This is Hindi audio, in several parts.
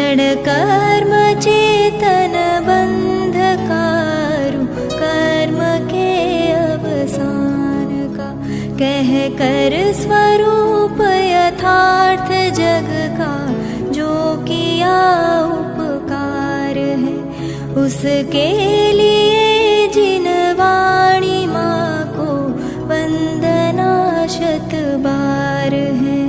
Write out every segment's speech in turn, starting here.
क्षण कर्म चेतन बंधकारु, कर्म के अवसान का कह कर स्वरूप यथार्थ जग का, जो किया उपकार है उसके लिए जिन वाणी माँ को वंदना शत बार है,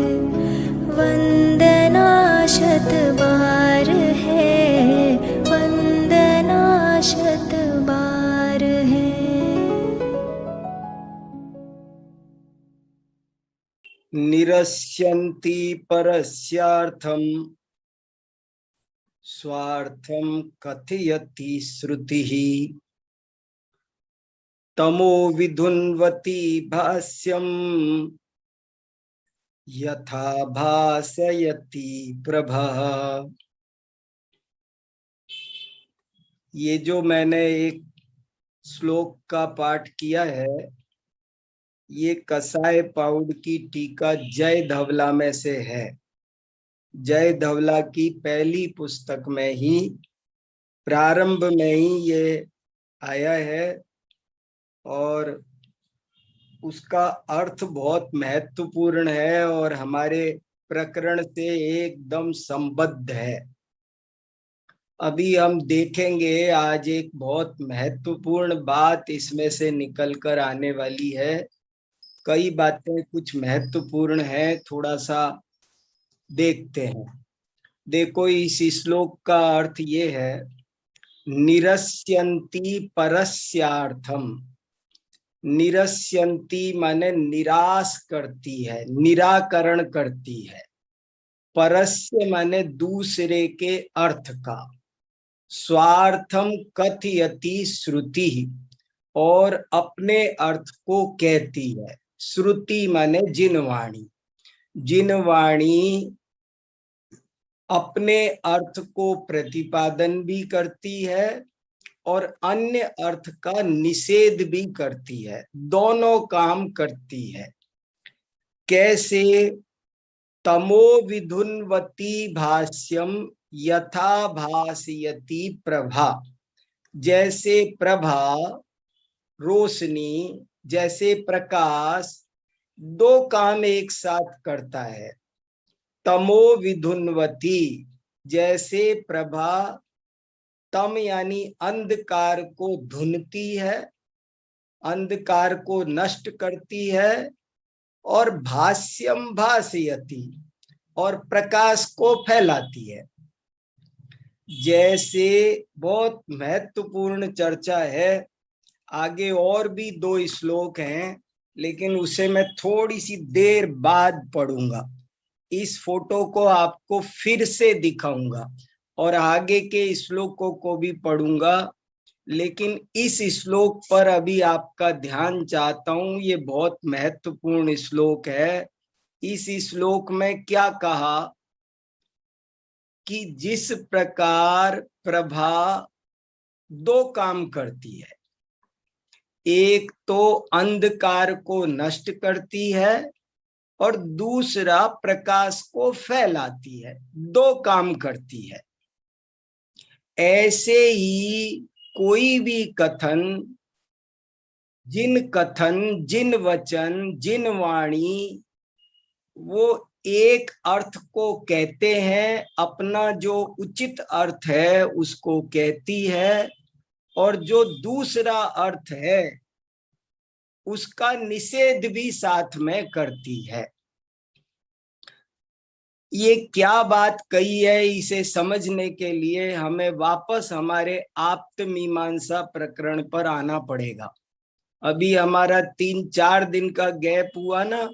वंदना शत बार है, वंदना शत बार है। निरस्यन्ति परस्यार्थम स्वार्थम कथयति श्रुतिः, तमो विधुन्वति भाष्यम यथा भासयति प्रभा। ये जो मैंने एक श्लोक का पाठ किया है, ये कसाय पाउड की टीका जय धवला में से है। जय धवला की पहली पुस्तक में ही प्रारंभ में ही ये आया है और उसका अर्थ बहुत महत्वपूर्ण है और हमारे प्रकरण से एकदम संबद्ध है। अभी हम देखेंगे, आज एक बहुत महत्वपूर्ण बात इसमें से निकल कर आने वाली है। कई बातें कुछ महत्वपूर्ण हैं, थोड़ा सा देखते हैं। देखो, इस श्लोक का अर्थ ये है, निरस्यन्ति परस्यार्थम। निरस्यन्ति माने निराश करती है, निराकरण करती है। परस्य माने दूसरे के अर्थ का। स्वार्थम कथयति श्रुति, और अपने अर्थ को कहती है। श्रुति माने जिनवाणी। जिनवाणी अपने अर्थ को प्रतिपादन भी करती है और अन्य अर्थ का निषेध भी करती है, दोनों काम करती है। कैसे? तमो विधुन्वती भाष्यम यथा भासयति प्रभा। जैसे प्रभा, रोशनी, जैसे प्रकाश, दो काम एक साथ करता है। तमो विधुन्वती, जैसे प्रभा तम यानी अंधकार को धुनती है, अंधकार को नष्ट करती है, और भाष्यम भासयति, और प्रकाश को फैलाती है। जैसे बहुत महत्वपूर्ण चर्चा है, आगे और भी 2 श्लोक हैं, लेकिन उसे मैं थोड़ी सी देर बाद पढ़ूंगा। इस फोटो को आपको फिर से दिखाऊंगा और आगे के श्लोकों को भी पढ़ूंगा, लेकिन इस श्लोक पर अभी आपका ध्यान चाहता हूं। ये बहुत महत्वपूर्ण श्लोक है। इस श्लोक में क्या कहा कि जिस प्रकार प्रभा 2 काम करती है, एक तो अंधकार को नष्ट करती है और दूसरा प्रकाश को फैलाती है, 2 काम करती है। ऐसे ही कोई भी कथन, जिन वचन, जिन वाणी, वो एक अर्थ को कहते हैं, अपना जो उचित अर्थ है उसको कहती है, और जो दूसरा अर्थ है उसका निषेध भी साथ में करती है। ये क्या बात कही है, इसे समझने के लिए हमें वापस हमारे आप्त मीमांसा प्रकरण पर आना पड़ेगा। अभी हमारा 3-4 दिन का गैप हुआ ना,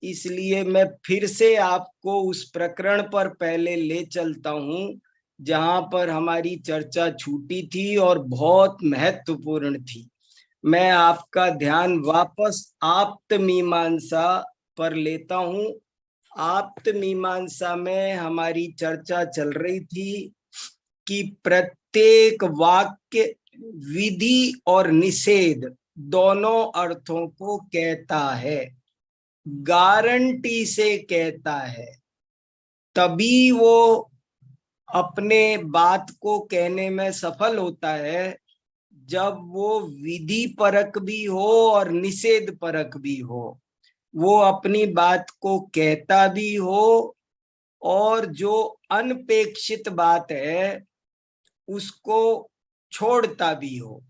इसलिए मैं फिर से आपको उस प्रकरण पर पहले ले चलता हूं जहां पर हमारी चर्चा छूटी थी और बहुत महत्वपूर्ण थी। मैं आपका ध्यान वापस आप्त मीमांसा पर लेता हूं। आप्त मीमांसा में हमारी चर्चा चल रही थी कि प्रत्येक वाक्य विधि और निषेध दोनों अर्थों को कहता है, गारंटी से कहता है, तभी वो अपने बात को कहने में सफल होता है जब वो विधि परक भी हो और निषेध परक भी हो। वो अपनी बात को कहता भी हो और जो अनपेक्षित बात है उसको छोड़ता भी हो।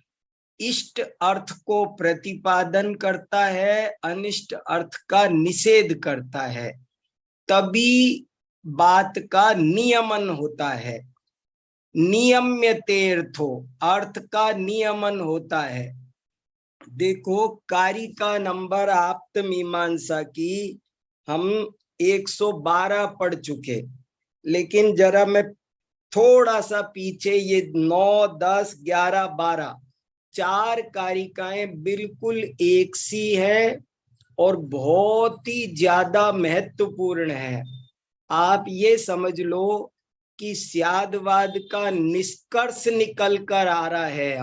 इष्ट अर्थ को प्रतिपादन करता है, अनिष्ट अर्थ का निषेध करता है, तभी बात का नियमन होता है। नियम्यतेर्थो, अर्थ का नियमन होता है। देखो, कारिका नंबर आप्त मीमांसा की हम 112 पढ़ चुके, लेकिन जरा मैं थोड़ा सा पीछे, ये 9, 10, 11, 12 4 कारिकाएं बिल्कुल एक सी है और बहुत ही ज्यादा महत्वपूर्ण है। आप ये समझ लो कि स्यादवाद का निष्कर्ष निकल कर आ रहा है।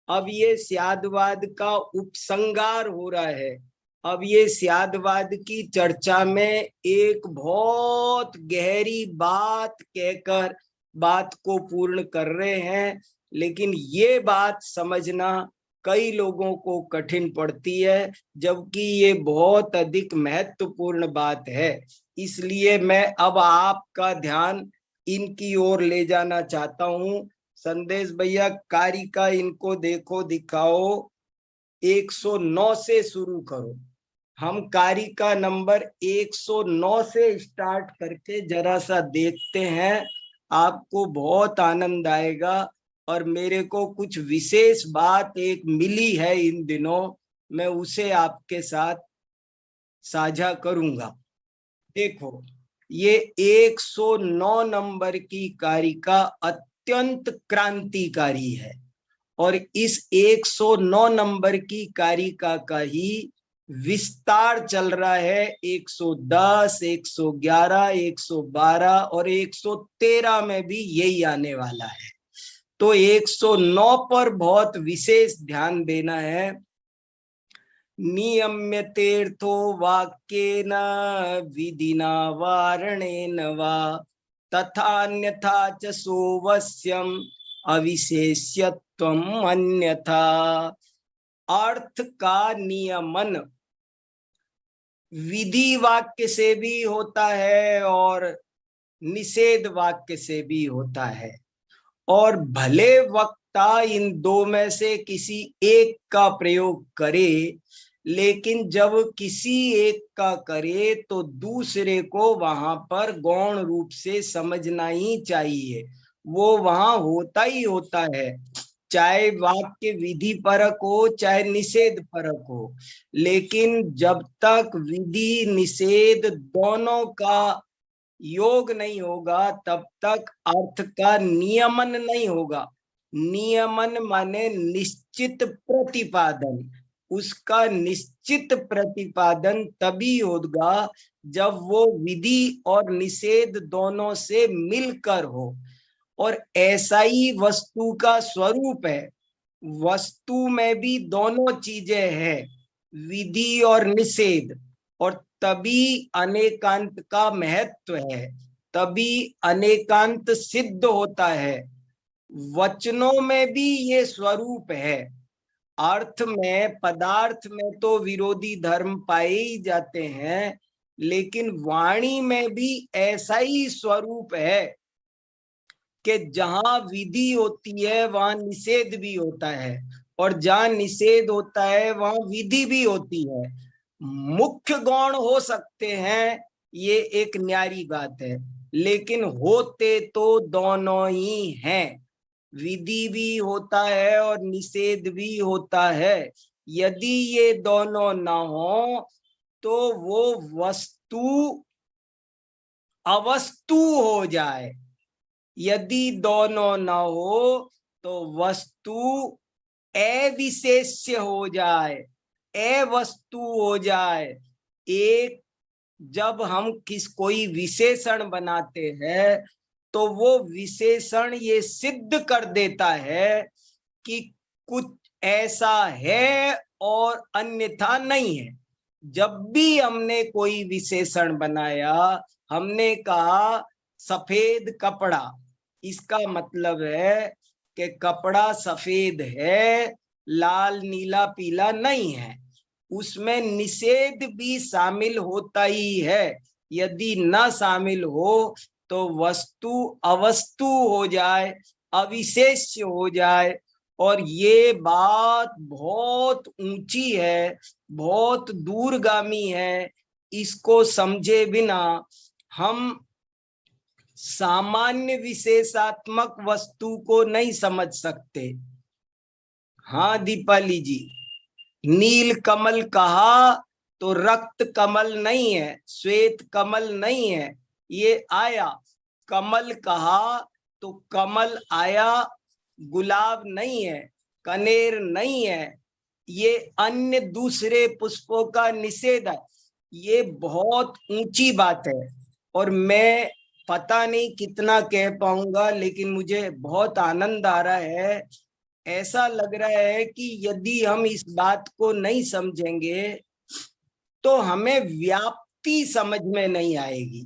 अब ये स्यादवाद का उपसंहार हो रहा है। अब ये स्यादवाद की चर्चा में एक बहुत गहरी बात कहकर बात को पूर्ण कर रहे हैं, लेकिन ये बात समझना कई लोगों को कठिन पड़ती है, जबकि ये बहुत अधिक महत्वपूर्ण बात है। इसलिए मैं अब आपका ध्यान इनकी ओर ले जाना चाहता हूं। संदेश भैया, कारिका इनको देखो, दिखाओ। 109 से शुरू करो। हम कारिका नंबर 109 से स्टार्ट करके जरा सा देखते हैं, आपको बहुत आनंद आएगा। और मेरे को कुछ विशेष बात एक मिली है इन दिनों, मैं उसे आपके साथ साझा करूंगा। देखो, ये 109 नंबर की कारिका अत्यंत क्रांतिकारी है और इस 109 नंबर की कारिका का ही विस्तार चल रहा है 110, 111, 112 और 113 में भी यही आने वाला है। तो 109 पर बहुत विशेष ध्यान देना है। नियम्यतेर्थो वाक्येन विधिना वारणेन वा तथान्यथा च सोवस्यम अविशेष्यत्वम अन्यथा। अर्थ का नियमन विधि वाक्य से भी होता है और निषेध वाक्य से भी होता है, और भले वक्ता इन दो में से किसी एक का प्रयोग करे, लेकिन जब किसी एक का करे तो दूसरे को वहां पर गौण रूप से समझना ही चाहिए। वो वहां होता ही होता है, चाहे वाक्य विधि परक हो चाहे निषेध परक हो। लेकिन जब तक विधि निषेध दोनों का योग नहीं होगा तब तक अर्थ का नियमन नहीं होगा। नियमन माने निश्चित प्रतिपादन। उसका निश्चित प्रतिपादन तभी होगा जब वो विधि और निषेध दोनों से मिलकर हो, और ऐसा ही वस्तु का स्वरूप है। वस्तु में भी दोनों चीजें हैं, विधि और निषेध, और तभी अनेकांत का महत्व है, तभी अनेकांत सिद्ध होता है। वचनों में भी ये स्वरूप है। अर्थ में, पदार्थ में तो विरोधी धर्म पाए ही जाते हैं, लेकिन वाणी में भी ऐसा ही स्वरूप है कि जहां विधि होती है वहां निषेध भी होता है, और जहां निषेध होता है वहां विधि भी होती है। मुख्य गौण हो सकते हैं, ये एक न्यारी बात है, लेकिन होते तो दोनों ही हैं। विधि भी होता है और निषेध भी होता है। यदि ये दोनों ना हो तो वो वस्तु अवस्तु हो जाए। यदि दोनों न हो तो वस्तु अविशेष्य हो जाए, अवस्तु हो जाए। एक, जब हम कोई विशेषण बनाते हैं तो वो विशेषण ये सिद्ध कर देता है कि कुछ ऐसा है और अन्यथा नहीं है। जब भी हमने कोई विशेषण बनाया, हमने कहा सफेद कपड़ा, इसका मतलब है कि कपड़ा सफेद है, लाल नीला पीला नहीं है। उसमें निषेध भी शामिल होता ही है। यदि न शामिल हो तो वस्तु अवस्तु हो जाए, अविशेष हो जाए। और ये बात बहुत ऊंची है, बहुत दूरगामी है। इसको समझे बिना हम सामान्य विशेषात्मक वस्तु को नहीं समझ सकते। हाँ दीपाली जी, नील कमल कहा तो रक्त कमल नहीं है, श्वेत कमल नहीं है, ये आया। कमल कहा तो कमल आया, गुलाब नहीं है, कनेर नहीं है, ये अन्य दूसरे पुष्पों का निषेध है। ये बहुत ऊंची बात है और मैं पता नहीं कितना कह पाऊंगा, लेकिन मुझे बहुत आनंद आ रहा है। ऐसा लग रहा है कि यदि हम इस बात को नहीं समझेंगे तो हमें व्याप्ति समझ में नहीं आएगी।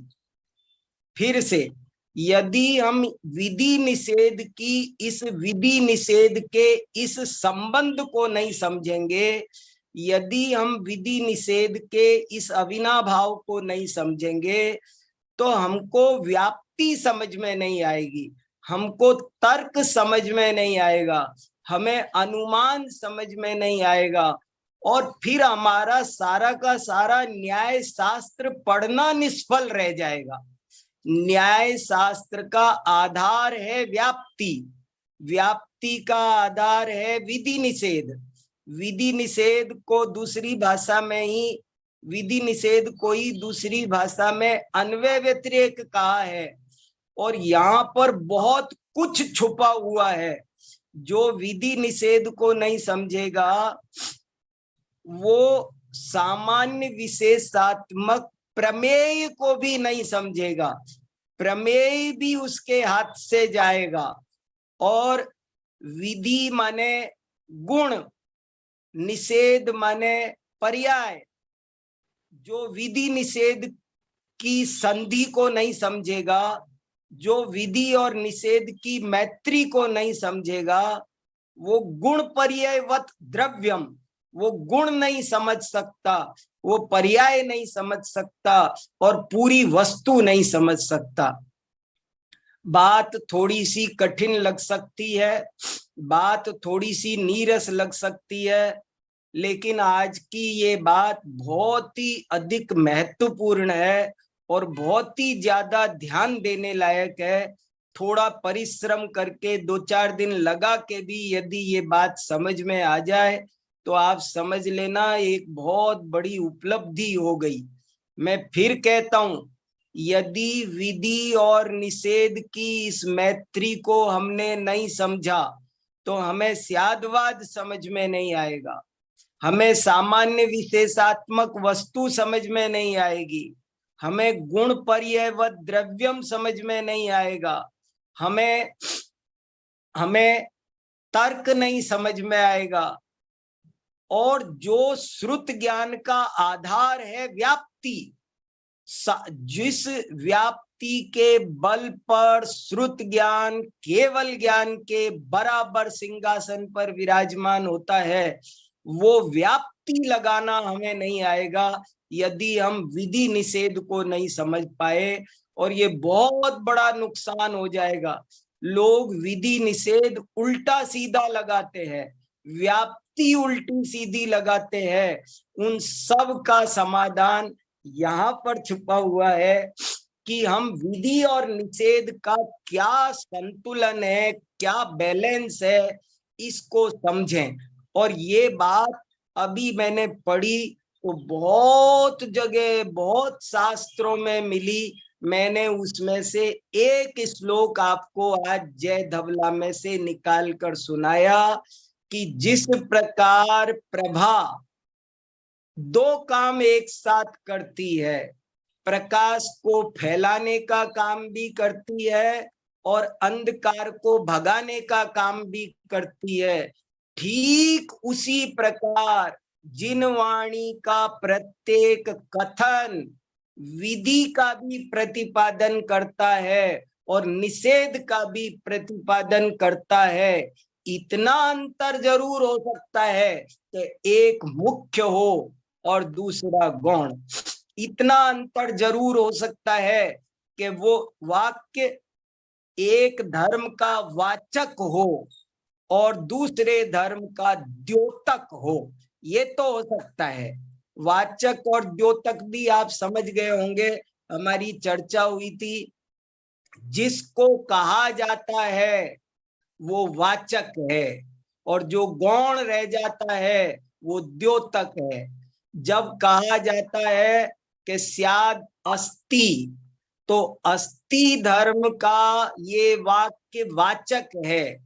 फिर से, यदि हम विधि निषेध की इस विधि निषेध के इस संबंध को नहीं समझेंगे, यदि हम विधि निषेध के इस अविनाभाव को नहीं समझेंगे तो हमको व्याप्ति समझ में नहीं आएगी, हमको तर्क समझ में नहीं आएगा, हमें अनुमान समझ में नहीं आएगा। और फिर हमारा सारा का सारा न्याय शास्त्र पढ़ना निष्फल रह जाएगा। न्याय शास्त्र का आधार है व्याप्ति, व्याप्ति का आधार है विधि निषेध। विधि निषेध को दूसरी भाषा में ही, विधि निषेध को ही दूसरी भाषा में अन्वय व्यतिरेक कहा है। और यहाँ पर बहुत कुछ छुपा हुआ है। जो विधि निषेध को नहीं समझेगा वो सामान्य विशेषात्मक प्रमेय को भी नहीं समझेगा, प्रमेय भी उसके हाथ से जाएगा। और विधि माने गुण, निषेध माने पर्याय। जो विधि निषेध की संधि को नहीं समझेगा, जो विधि और निषेध की मैत्री को नहीं समझेगा, वो गुण पर्यायवत द्रव्यम, वो गुण नहीं समझ सकता, वो पर्याय नहीं समझ सकता और पूरी वस्तु नहीं समझ सकता। बात थोड़ी सी कठिन लग सकती है, बात थोड़ी सी नीरस लग सकती है, लेकिन आज की ये बात बहुत ही अधिक महत्वपूर्ण है और बहुत ही ज्यादा ध्यान देने लायक है। थोड़ा परिश्रम करके 2-4 दिन लगा के भी यदि ये बात समझ में आ जाए तो आप समझ लेना एक बहुत बड़ी उपलब्धि हो गई। मैं फिर कहता हूं, यदि विधि और निषेध की इस मैत्री को हमने नहीं समझा तो हमें स्यादवाद समझ में नहीं आएगा, हमें सामान्य विशेषात्मक वस्तु समझ में नहीं आएगी, हमें गुण पर्यायवत द्रव्यम समझ में नहीं आएगा, हमें तर्क नहीं समझ में आएगा। और जो श्रुत ज्ञान का आधार है व्याप्ति, जिस व्याप्ति के बल पर श्रुत ज्ञान केवल ज्ञान के बराबर सिंहासन पर विराजमान होता है, वो व्याप्ति लगाना हमें नहीं आएगा यदि हम विधि निषेध को नहीं समझ पाए। और ये बहुत बड़ा नुकसान हो जाएगा। लोग विधि निषेध उल्टा सीधा लगाते हैं, व्याप्ति उल्टी सीधी लगाते हैं। उन सब का समाधान यहाँ पर छुपा हुआ है कि हम विधि और निषेध का क्या संतुलन है, क्या बैलेंस है, इसको समझें। और ये बात अभी मैंने पढ़ी तो बहुत जगह, बहुत शास्त्रों में मिली। मैंने उसमें से एक श्लोक आपको आज जय धवला में से निकाल कर सुनाया कि जिस प्रकार प्रभा दो काम एक साथ करती है, प्रकाश को फैलाने का काम भी करती है और अंधकार को भगाने का काम भी करती है, ठीक उसी प्रकार जिन वाणी का प्रत्येक कथन विधि का भी प्रतिपादन करता है और निषेध का भी प्रतिपादन करता है। इतना अंतर जरूर हो सकता है कि एक मुख्य हो और दूसरा गौण। इतना अंतर जरूर हो सकता है कि वो वाक्य एक धर्म का वाचक हो और दूसरे धर्म का द्योतक हो। ये तो हो सकता है। वाचक और द्योतक भी आप समझ गए होंगे, हमारी चर्चा हुई थी। जिसको कहा जाता है वो वाचक है और जो गौण रह जाता है वो द्योतक है। जब कहा जाता है कि स्याद अस्ति, तो अस्ति धर्म का ये वाक्य वाचक है।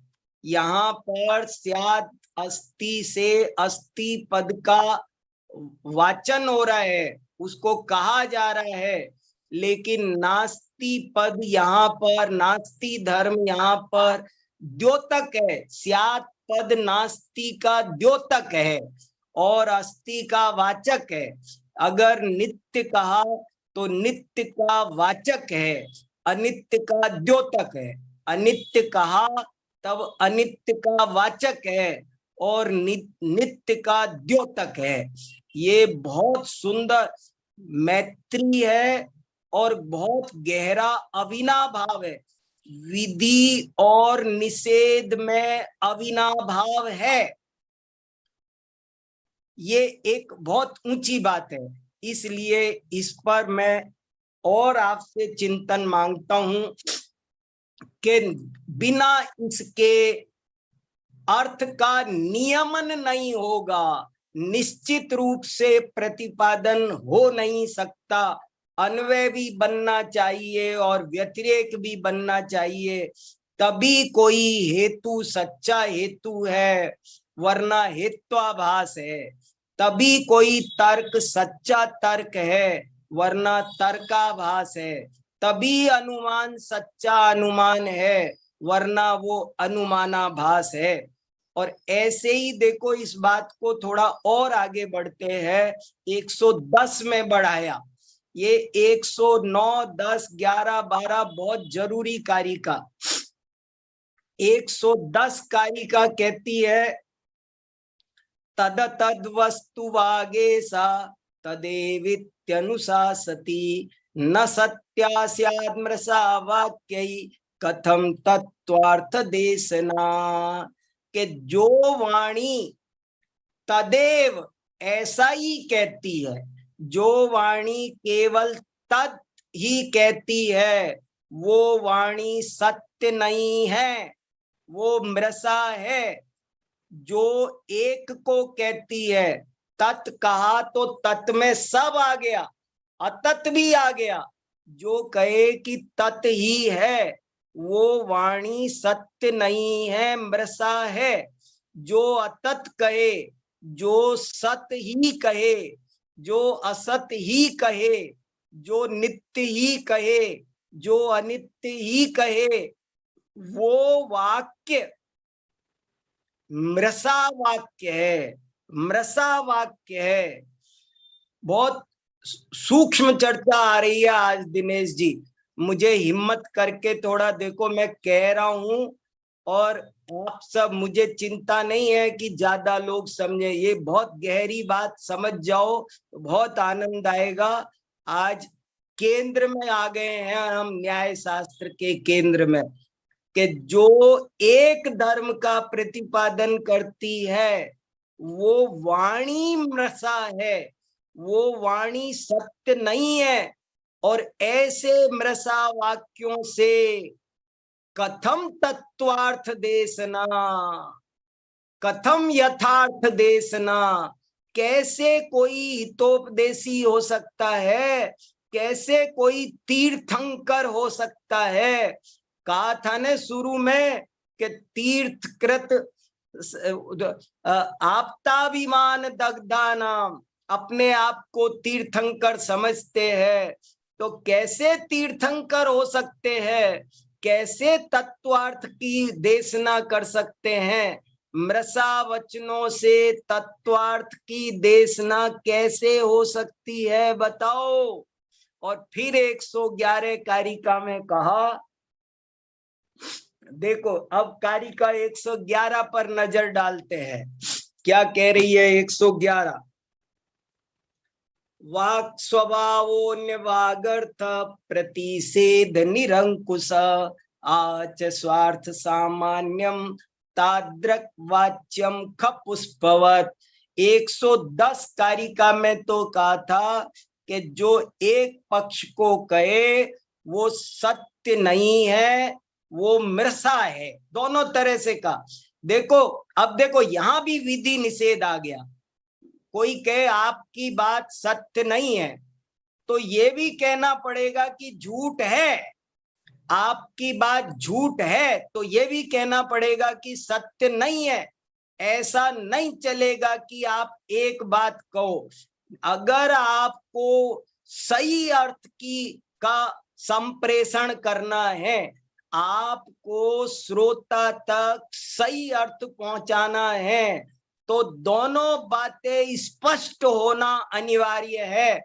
यहाँ पर स्याद अस्ति से अस्ति पद का वाचन हो रहा है, उसको कहा जा रहा है। लेकिन नास्ति पद यहाँ पर, नास्ति धर्म यहाँ पर द्योतक है। स्यात् पद नास्ति का द्योतक है और अस्ति का वाचक है। अगर नित्य कहा तो नित्य का वाचक है, अनित्य का द्योतक है। अनित्य कहा तब अनित्य का वाचक है और नित्य का द्योतक है। ये बहुत सुंदर मैत्री है और बहुत गहरा अविनाभाव है। विधि और निषेध में अविनाभाव है, ये एक बहुत ऊंची बात है। इसलिए इस पर मैं और आपसे चिंतन मांगता हूं कि बिना इसके अर्थ का नियमन नहीं होगा, निश्चित रूप से प्रतिपादन हो नहीं सकता। अन्वय भी बनना चाहिए और व्यतिरेक भी बनना चाहिए, तभी कोई हेतु सच्चा हेतु है, वरना हेत्वाभास है। तभी कोई तर्क सच्चा तर्क है, वरना तर्काभास है। तभी अनुमान सच्चा अनुमान है, वरना वो अनुमानाभास है। और ऐसे ही देखो, इस बात को थोड़ा और आगे बढ़ते हैं, 110 में बढ़ाया। ये 109, 10, 11, 12 बहुत जरूरी कारिका। 110 कारिका कहती है, तद तद वस्तु वागेशा तदेवित्यनुशासति न सत्या स्यादमृषा वाक्यै कथम तत्वार्थ देशना। के जो वाणी तदेव ऐसा ही कहती है, जो वाणी केवल तत् ही कहती है, वो वाणी सत्य नहीं है, वो मृषा है। जो एक को कहती है, तत् कहा तो तत् में सब आ गया, अतत् भी आ गया। जो कहे कि तत् ही है, वो वाणी सत्य नहीं है, मृषा है। जो अतत् कहे, जो सत ही कहे, जो असत ही कहे, जो नित्य ही कहे, जो अनित्य ही कहे, वो वाक्य मृषा वाक्य है, मृषा वाक्य है। बहुत सूक्ष्म चर्चा आ रही है आज दिनेश जी। मुझे हिम्मत करके थोड़ा देखो, मैं कह रहा हूं और आप सब, मुझे चिंता नहीं है कि ज्यादा लोग समझे। ये बहुत गहरी बात, समझ जाओ तो बहुत आनंद आएगा। आज केंद्र में आ गए हैं हम, न्याय शास्त्र के केंद्र में, कि जो एक धर्म का प्रतिपादन करती है वो वाणी मृषा है, वो वाणी सत्य नहीं है। और ऐसे मृषा वाक्यों से कथम तत्वार्थ देशना, कथम यथार्थ देशना, कैसे कोई हितोपदेशी हो सकता है, कैसे कोई तीर्थंकर हो सकता है। कहा था ने शुरू में कि तीर्थकृत आप्ताभिमान दग्धा नाम, अपने आप को तीर्थंकर समझते हैं, तो कैसे तीर्थंकर हो सकते हैं, कैसे तत्वार्थ की देशना कर सकते हैं। मृषा वचनों से तत्वार्थ की देशना कैसे हो सकती है, बताओ। और फिर 111 कारिका में कहा देखो अब कारिका 111 पर नजर डालते हैं, क्या कह रही है 111। वाक् स्वभावोन्य वागर्थ प्रतिषेध निरंकुश आच स्वार्थ सामान्यम ताद्रक वाच्यम खपुष्पवत। 110 कारिका में तो कहा था कि जो एक पक्ष को कहे वो सत्य नहीं है, वो मृषा है, दोनों तरह से कहा। देखो अब देखो यहां भी विधि निषेध आ गया। कोई कहे आपकी बात सत्य नहीं है तो ये भी कहना पड़ेगा कि झूठ है, आपकी बात झूठ है तो ये भी कहना पड़ेगा कि सत्य नहीं है। ऐसा नहीं चलेगा कि आप एक बात कहो। अगर आपको सही अर्थ की का संप्रेषण करना है, आपको श्रोता तक सही अर्थ पहुंचाना है, तो दोनों बातें स्पष्ट होना अनिवार्य है।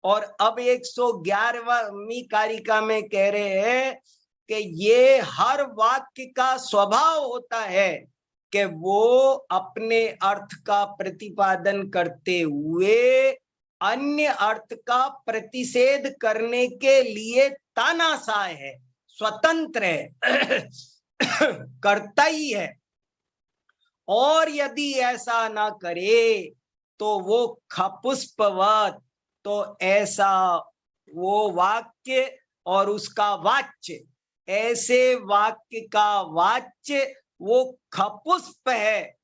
और अब 111वीं कारिका में कह रहे हैं कि ये हर वाक्य का स्वभाव होता है कि वो अपने अर्थ का प्रतिपादन करते हुए अन्य अर्थ का प्रतिषेध करने के लिए तानाशाह है, स्वतंत्र है, करता ही है। और यदि ऐसा ना करे तो वो खपुष्पवत, तो ऐसा वो वाक्य और उसका वाच्य, ऐसे वाक्य का वाच्य वो खपुष्प है।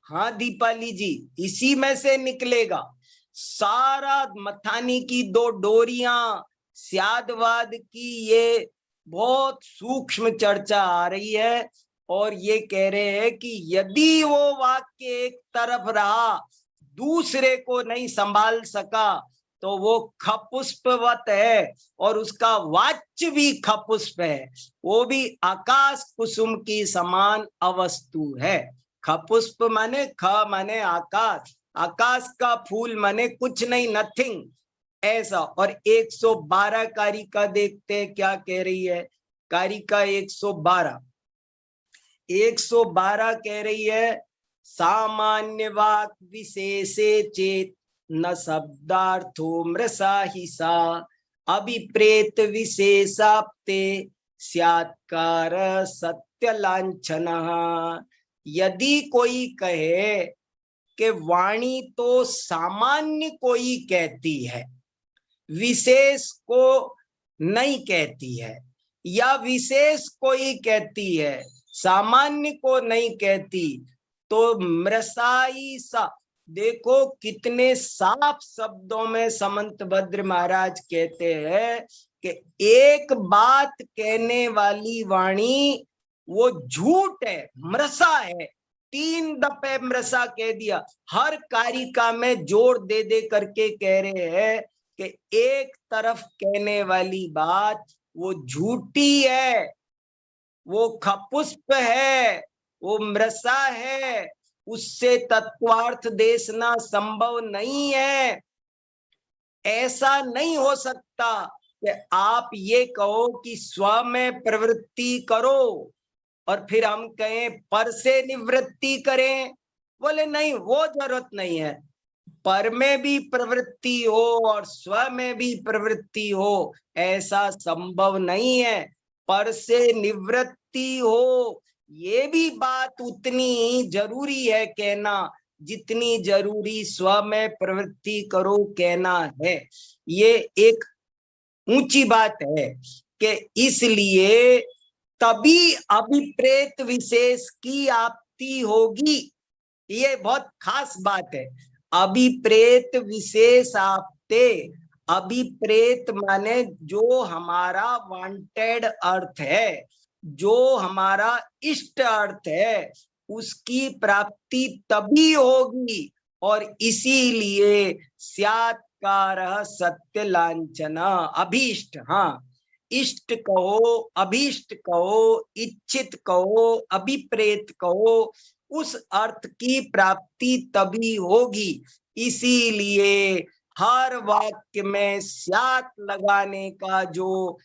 हाँ दीपाली जी, इसी में से निकलेगा सारा। मथानी की दो डोरियां, स्यादवाद की ये बहुत सूक्ष्म चर्चा आ रही है। और ये कह रहे हैं कि यदि वो वाक्य एक तरफ रहा, दूसरे को नहीं संभाल सका, तो वो खपुष्पवत है और उसका वाच्य भी खपुष्प है, वो भी आकाश कुसुम की समान अवस्तु है। खपुष्प माने ख माने आकाश, आकाश का फूल माने कुछ नहीं, नथिंग, ऐसा। और 112 कारिका देखते हैं क्या कह रही है। कारिका 112 कह रही है, सामान्य वाक विशेषे चेत न शब्दार्थो मृषा ही सा अभिप्रेत विशेषाप्ते स्यात्कार सत्य लांछनः। यदि कोई कहे कि वाणी तो सामान्य कोई कहती है, विशेष को नहीं कहती है, या विशेष कोई कहती है सामान्य को नहीं कहती, तो मृषाई सा। देखो कितने साफ शब्दों में समंतभद्र महाराज कहते हैं कि एक बात कहने वाली वाणी वो झूठ है, मृषा है। 3 दफे मृषा कह दिया, हर कारिका में जोर दे दे करके कह रहे हैं कि एक तरफ कहने वाली बात वो झूठी है, वो खपुष्प है, वो मृषा है, उससे तत्वार्थ देशना संभव नहीं है। ऐसा नहीं हो सकता कि आप ये कहो कि स्व में प्रवृत्ति करो और फिर हम कहें पर से निवृत्ति करें। बोले नहीं, वो जरूरत नहीं है। पर में भी प्रवृत्ति हो और स्व में भी प्रवृत्ति हो, ऐसा संभव नहीं है। पर से निवृत्ति हो, ये भी बात उतनी ही जरूरी है कहना जितनी जरूरी स्व में प्रवृत्ति करो कहना है। ये एक ऊंची बात है कि इसलिए तभी अभिप्रेत विशेष की आपत्ति होगी। ये बहुत खास बात है। अभिप्रेत विशेष आपते, अभिप्रेत माने जो हमारा वांटेड अर्थ है, जो हमारा इष्ट अर्थ है, उसकी प्राप्ति तभी होगी। और इसीलिए स्यात्कार सत्य लांछना, अभीष्ट, हाँ इष्ट कहो, अभीष्ट कहो, इच्छित कहो, अभिप्रेत कहो, उस अर्थ की प्राप्ति तभी होगी। इसीलिए हर वाक्य में स्यात् लगाने का जो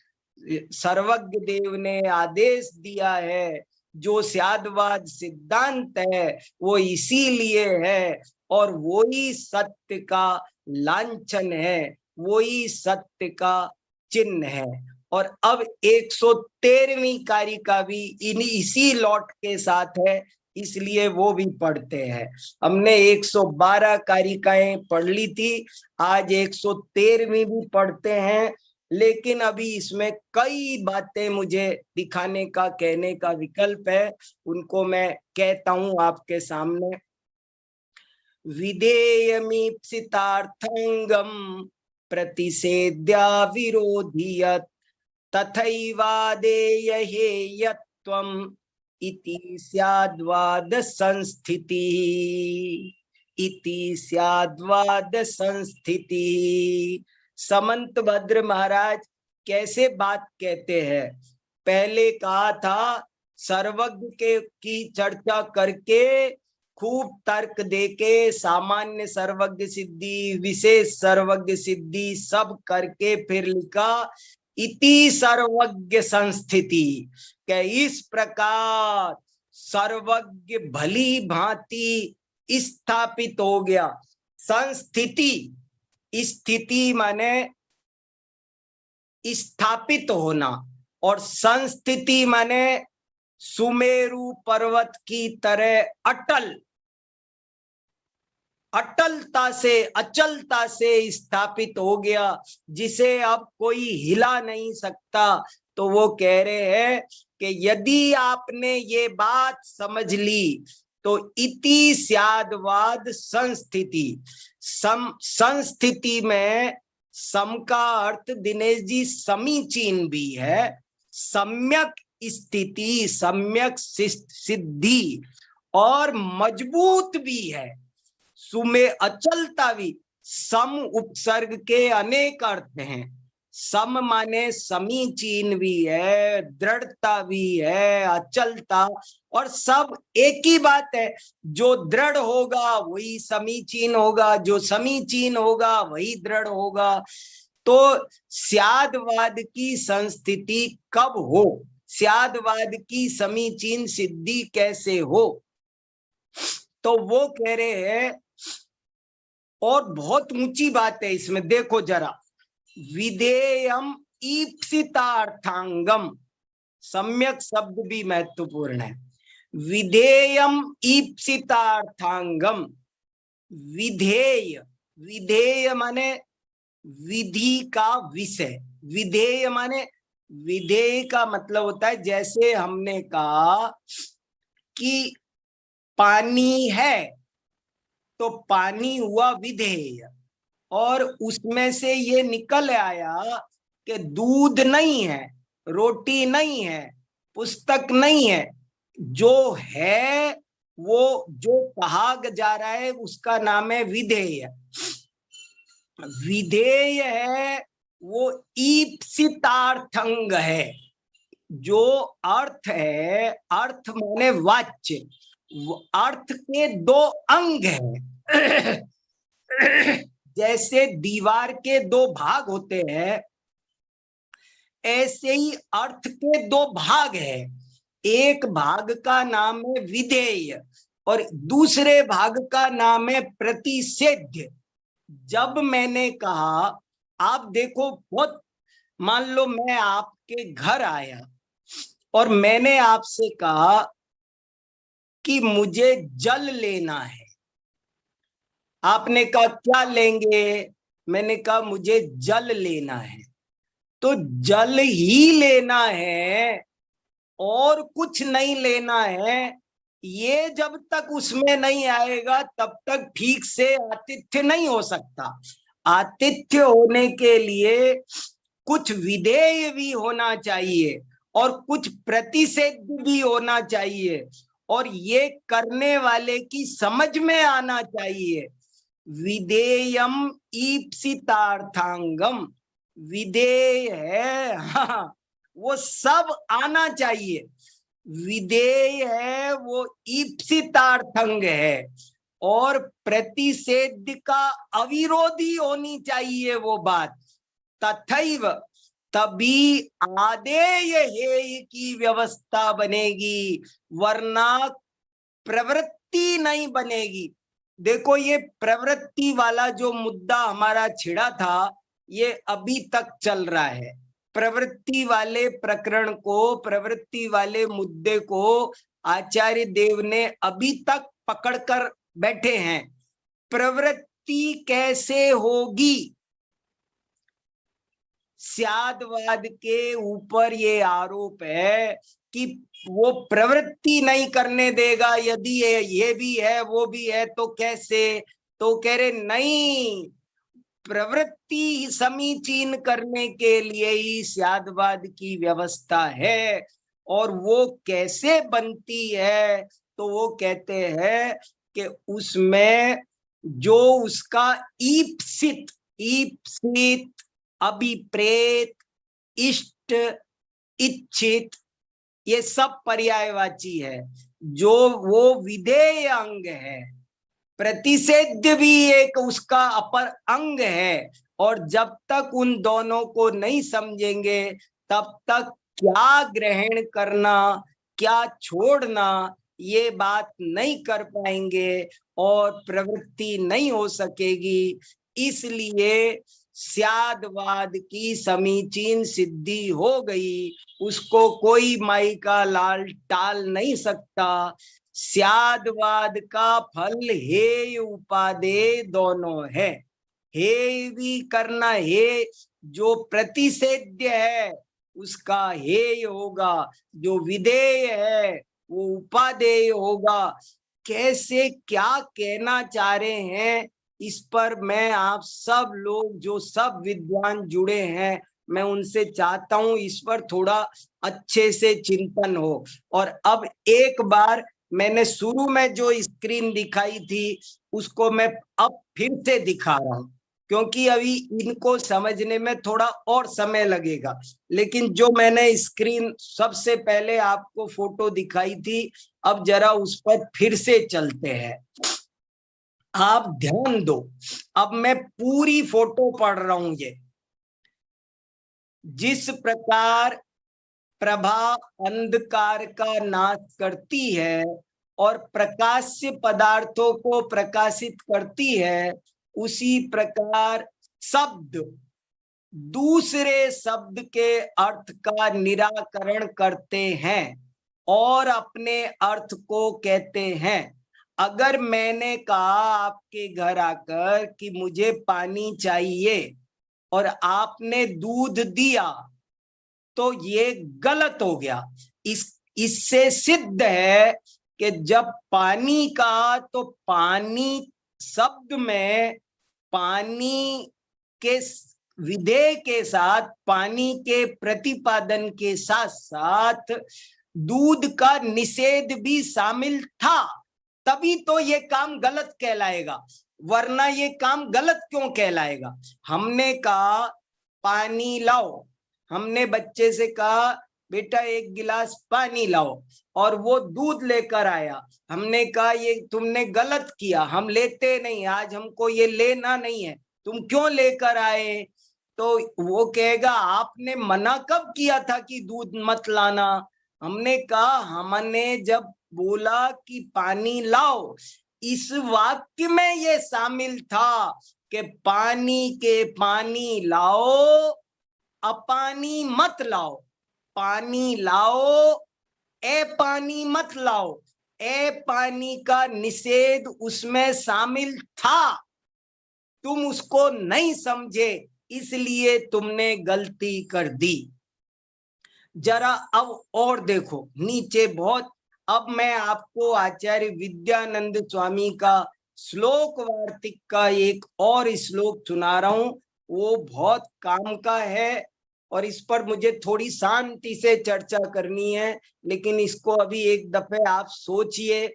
सर्वज्ञ देव ने आदेश दिया है, जो स्यादवाद सिद्धांत है वो इसीलिए है, और वो ही सत्य का लांछन है, वो ही सत्य का चिन्ह है। और अब 113वीं कारिका भी इसी लॉट के साथ है, इसलिए वो भी पढ़ते हैं। हमने 112 कारिकाएं पढ़ ली थी, आज 113वीं भी पढ़ते हैं। लेकिन अभी इसमें कई बातें मुझे दिखाने का, कहने का विकल्प है, उनको मैं कहता हूं आपके सामने। विधेयमीप्सितार्थंगम प्रतिषेध्या विरोधियत तथैवादेय हेयत्वम इति स्याद्वाद संस्थिति, इति स्याद्वाद संस्थिति। समंत भद्र महाराज कैसे बात कहते हैं? पहले कहा था सर्वज्ञ के की चर्चा करके, खूब तर्क देके, सामान्य सर्वज्ञ सिद्धि, विशेष सर्वज्ञ सिद्धि सब करके फिर लिखा इति सर्वज्ञ संस्थिति, के इस प्रकार सर्वज्ञ भली भांति स्थापित हो गया। संस्थिति, स्थिति माने स्थापित होना, और संस्थिति माने सुमेरु पर्वत की तरह अटल, अटलता से, अचलता से स्थापित हो गया, जिसे अब कोई हिला नहीं सकता। तो वो कह रहे हैं कि यदि आपने ये बात समझ ली तो इति स्याद्वाद संस्थिति। संस्थिति में सम का अर्थ दिनेश जी समीचीन भी है, सम्यक स्थिति, सम्यक सिद्धि, और मजबूत भी है। सुमे अचलता भी, सम उपसर्ग के अनेक अर्थ हैं। सम माने समीचीन भी है, दृढ़ता भी है, अचलता, और सब एक ही बात है। जो दृढ़ होगा वही समीचीन होगा, जो समीचीन होगा वही दृढ़ होगा। तो स्यादवाद की संस्थिति कब हो, स्यादवाद की समीचीन सिद्धि कैसे हो? तो वो कह रहे हैं, और बहुत ऊंची बात है इसमें, देखो जरा, विधेयम ईप्सितार्थांगम, सम्यक शब्द भी महत्वपूर्ण है। विधेयम ईप्सितार्थांगम, विधेय, विधेय माने विधि का विषय, विधेय माने, विधेय का मतलब होता है, जैसे हमने कहा कि पानी है तो पानी हुआ विधेय, और उसमें से ये निकल आया कि दूध नहीं है, रोटी नहीं है, पुस्तक नहीं है। जो है वो जो कहा जा रहा है उसका नाम है विधेय। विधेय है वो ईप्सितार्थंग है, जो अर्थ है, अर्थ माने वाच्य, अर्थ के दो अंग हैं। जैसे दीवार के दो भाग होते हैं, ऐसे ही अर्थ के दो भाग हैं। एक भाग का नाम है विधेय और दूसरे भाग का नाम है प्रतिषेध्य। जब मैंने कहा, आप देखो, बहुत, मान लो मैं आपके घर आया और मैंने आपसे कहा कि मुझे जल लेना है। आपने कहा क्या लेंगे? मैंने कहा मुझे जल लेना है। तो जल ही लेना है और कुछ नहीं लेना है, ये जब तक उसमें नहीं आएगा तब तक ठीक से आतिथ्य नहीं हो सकता। आतिथ्य होने के लिए कुछ विधेय भी होना चाहिए और कुछ प्रतिषेध भी होना चाहिए, और ये करने वाले की समझ में आना चाहिए। विधेयम ईप्सितार्थांगम, विधेय है, हाँ, वो सब आना चाहिए। विधेय है वो ईप्सितार्थंग है, और प्रतिषेध का अविरोधी होनी चाहिए वो बात। तथैव, तभी आदेय हेय की व्यवस्था बनेगी, वरना प्रवृत्ति नहीं बनेगी। देखो ये प्रवृत्ति वाला जो मुद्दा हमारा छिड़ा था, ये अभी तक चल रहा है। प्रवृत्ति वाले प्रकरण को, प्रवृत्ति वाले मुद्दे को आचार्य देव ने अभी तक पकड़कर बैठे हैं। प्रवृत्ति कैसे होगी? स्यादवाद के ऊपर ये आरोप है कि वो प्रवृत्ति नहीं करने देगा, यदि ये भी है वो भी है तो कैसे? तो कह रहे नहीं, प्रवृत्ति समीचीन करने के लिए ही स्यादवाद की व्यवस्था है। और वो कैसे बनती है? तो वो कहते हैं कि उसमें जो उसका ईप्सित, ईप्सित, अभिप्रेत, इष्ट, इच्छित, ये सब पर्यायवाची है। जो वो विधेय अंग है, प्रतिषेध्य भी एक उसका अपर अंग है। और जब तक उन दोनों को नहीं समझेंगे तब तक क्या ग्रहण करना, क्या छोड़ना, ये बात नहीं कर पाएंगे और प्रवृत्ति नहीं हो सकेगी। इसलिए स्यादवाद की समीचीन सिद्धि हो गई, उसको कोई माई का लाल टाल नहीं सकता। स्यादवाद का फल हेय उपादेय दोनों है। हेय भी करना, हे जो प्रतिषेध्य है उसका हेय होगा, जो विधेय है वो उपादेय होगा। कैसे, क्या कहना चाह रहे हैं, इस पर मैं आप सब लोग जो सब विद्वान जुड़े हैं, मैं उनसे चाहता हूं इस पर थोड़ा अच्छे से चिंतन हो। और अब एक बार मैंने शुरू में जो स्क्रीन दिखाई थी उसको मैं अब फिर से दिखा रहा हूं, क्योंकि अभी इनको समझने में थोड़ा और समय लगेगा। लेकिन जो मैंने स्क्रीन सबसे पहले आपको फोटो दिखाई थी, अब जरा उस पर फिर से चलते हैं। आप ध्यान दो, अब मैं पूरी फोटो पढ़ रहा हूं। ये जिस प्रकार प्रभा अंधकार का नाश करती है और प्रकाश्य पदार्थों को प्रकाशित करती है, उसी प्रकार शब्द दूसरे शब्द के अर्थ का निराकरण करते हैं और अपने अर्थ को कहते हैं। अगर मैंने कहा आपके घर आकर कि मुझे पानी चाहिए और आपने दूध दिया, तो ये गलत हो गया। इससे सिद्ध है कि जब पानी का, तो पानी शब्द में पानी के विधेय के साथ, पानी के प्रतिपादन के साथ साथ दूध का निषेध भी शामिल था, तभी तो ये काम गलत कहलाएगा। वरना ये काम गलत क्यों कहलाएगा? हमने कहा पानी लाओ, हमने बच्चे से कहा बेटा एक गिलास पानी लाओ, और वो दूध लेकर आया। हमने कहा ये तुमने गलत किया, हम लेते नहीं, आज हमको ये लेना नहीं है, तुम क्यों लेकर आए? तो वो कहेगा आपने मना कब किया था कि दूध मत लाना? हमने कहा हमने जब बोला कि पानी लाओ, इस वाक्य में ये शामिल था कि पानी के पानी लाओ, अपानी मत लाओ। पानी लाओ, ए पानी मत लाओ। ए पानी का निषेध उसमें शामिल था, तुम उसको नहीं समझे, इसलिए तुमने गलती कर दी। जरा अब और देखो नीचे बहुत। अब मैं आपको आचार्य विद्यानंद स्वामी का श्लोक वार्तिक का एक और श्लोक सुना रहा हूं, वो बहुत काम का है और इस पर मुझे थोड़ी शांति से चर्चा करनी है। लेकिन इसको अभी एक दफे आप सोचिए।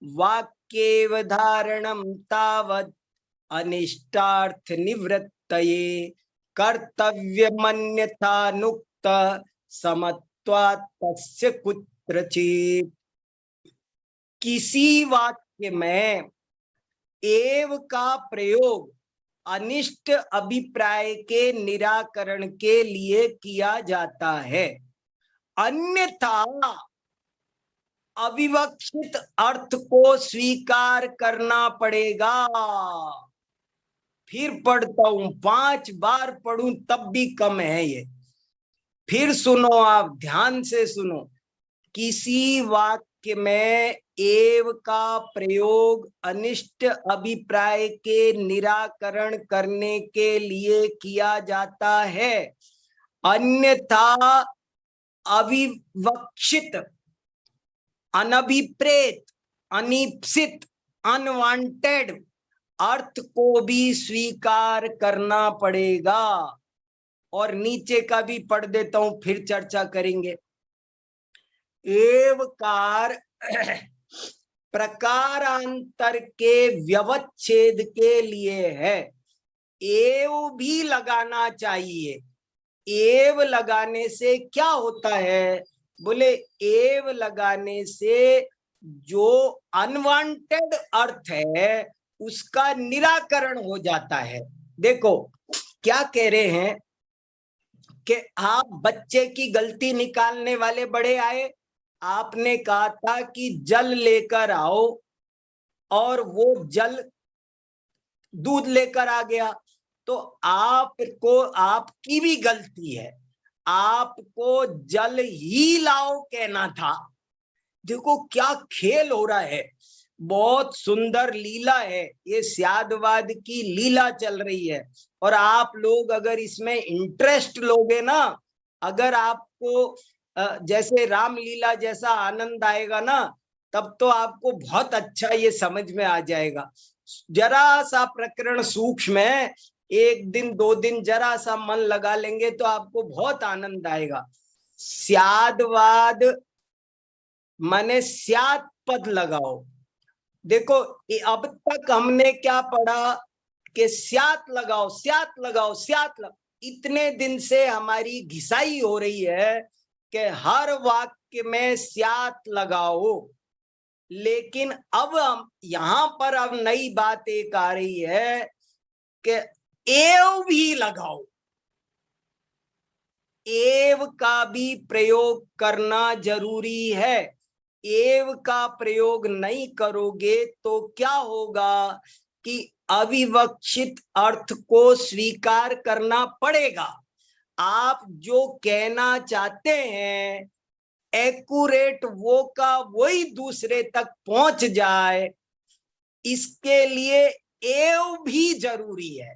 वाक्येव धारणम तावत् अनिष्टार्थ निवृत्तये कर्तव्यमन्यथानुक्त समत्वात् तस्य कुत्रचित्। किसी वाक्य में एव का प्रयोग अनिष्ट अभिप्राय के निराकरण के लिए किया जाता है, अन्यथा अविवक्षित अर्थ को स्वीकार करना पड़ेगा। फिर पढ़ता हूं, 5 बार पढ़ूं तब भी कम है ये। फिर सुनो, आप ध्यान से सुनो। किसी वाक्य में एव का प्रयोग अनिष्ट अभिप्राय के निराकरण करने के लिए किया जाता है, अन्यथा अविवक्षित, अनभिप्रेत, अनिप्सित, अनवांटेड अर्थ को भी स्वीकार करना पड़ेगा। और नीचे का भी पढ़ देता हूं, फिर चर्चा करेंगे। एवकार प्रकारांतर के व्यवच्छेद के लिए है, एव भी लगाना चाहिए। एव लगाने से क्या होता है? बोले एव लगाने से जो अनवांटेड अर्थ है उसका निराकरण हो जाता है। देखो क्या कह रहे हैं कि आप बच्चे की गलती निकालने वाले बड़े आए, आपने कहा था कि जल लेकर आओ, और वो जल दूध लेकर आ गया, तो आपको, आपकी भी गलती है, आपको जल ही लाओ कहना था। देखो क्या खेल हो रहा है, बहुत सुंदर लीला है, ये स्यादवाद की लीला चल रही है। और आप लोग अगर इसमें इंटरेस्ट लोगे ना, अगर आपको जैसे रामलीला जैसा आनंद आएगा ना, तब तो आपको बहुत अच्छा ये समझ में आ जाएगा। जरा सा प्रकरण सूक्ष्म है, 1 दिन 2 दिन जरा सा मन लगा लेंगे तो आपको बहुत आनंद आएगा। स्यादवाद माने स्यात पद लगाओ। देखो अब तक हमने क्या पढ़ा कि स्यात लगाओ, स्यात लगाओ, स्यात लगाओ। इतने दिन से हमारी घिसाई हो रही है कि हर वाक्य में स्यात लगाओ, लेकिन अब हम यहां पर अब नई बात एक आ रही है कि एव भी लगाओ। एव का भी प्रयोग करना जरूरी है। एव का प्रयोग नहीं करोगे तो क्या होगा कि अविवक्षित अर्थ को स्वीकार करना पड़ेगा। आप जो कहना चाहते हैं एक्यूरेट वो का वही दूसरे तक पहुंच जाए, इसके लिए एव भी जरूरी है।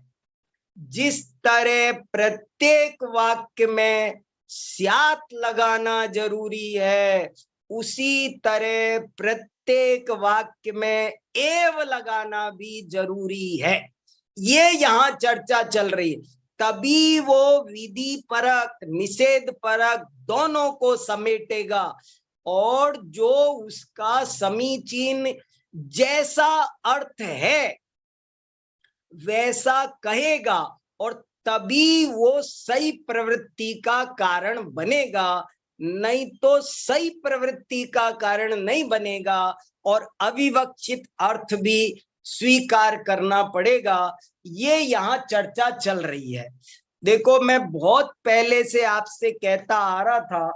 जिस तरह प्रत्येक वाक्य में स्यात लगाना जरूरी है, उसी तरह प्रत्येक वाक्य में एव लगाना भी जरूरी है। ये यहाँ चर्चा चल रही है, तभी वो विधि परक निषेध परक दोनों को समेटेगा, और जो उसका समीचीन जैसा अर्थ है वैसा कहेगा, और तभी वो सही प्रवृत्ति का कारण बनेगा, नहीं तो सही प्रवृत्ति का कारण नहीं बनेगा, और अविवक्षित अर्थ भी स्वीकार करना पड़ेगा। ये यहाँ चर्चा चल रही है। देखो मैं बहुत पहले से आपसे कहता आ रहा था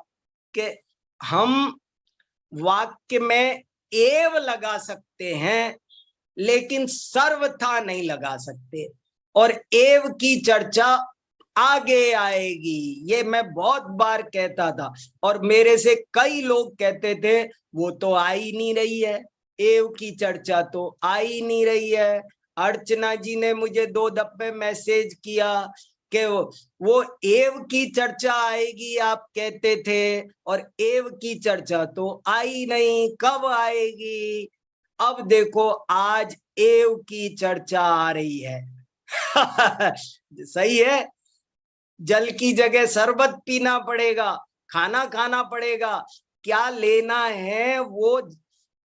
कि हम वाक्य में एव लगा सकते हैं लेकिन सर्वथा नहीं लगा सकते, और एव की चर्चा आगे आएगी, ये मैं बहुत बार कहता था। और मेरे से कई लोग कहते थे वो तो आ ही नहीं रही है, एव की चर्चा तो आ ही नहीं रही है। अर्चना जी ने मुझे 2 दफे मैसेज किया कि वो एव की चर्चा आएगी आप कहते थे, और एव की चर्चा तो आई नहीं, कब आएगी? अब देखो आज एव की चर्चा आ रही है। सही है, जल की जगह शरबत पीना पड़ेगा, खाना खाना पड़ेगा, क्या लेना है वो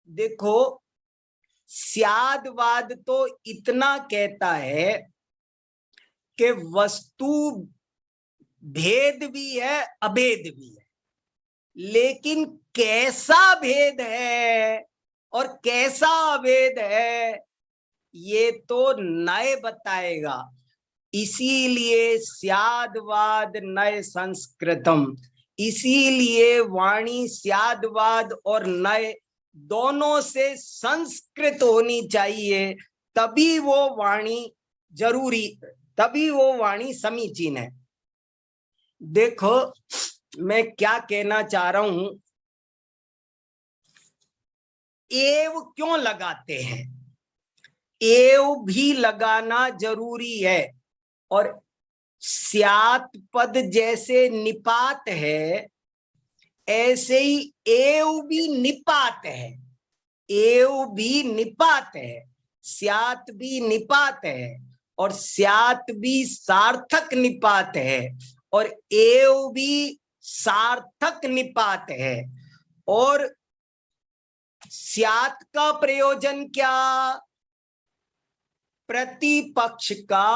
देखो। स्यादवाद तो इतना कहता है कि वस्तु भेद भी है अभेद भी है, लेकिन कैसा भेद है और कैसा अभेद है ये तो नए बताएगा, इसीलिए स्यादवाद नए संस्कृतम, इसीलिए वाणी स्यादवाद और नए दोनों से संस्कृत होनी चाहिए, तभी वो वाणी जरूरी, तभी वो वाणी समीचीन है। देखो मैं क्या कहना चाह रहा हूं, एव क्यों लगाते हैं, एव भी लगाना जरूरी है, और स्यात पद जैसे निपात है ऐसे ही एव भी निपात है, एव भी निपात है, स्यात भी निपात है, और स्यात भी सार्थक निपात है, और एव भी सार्थक निपात है। और स्यात का प्रयोजन क्या, प्रतिपक्ष का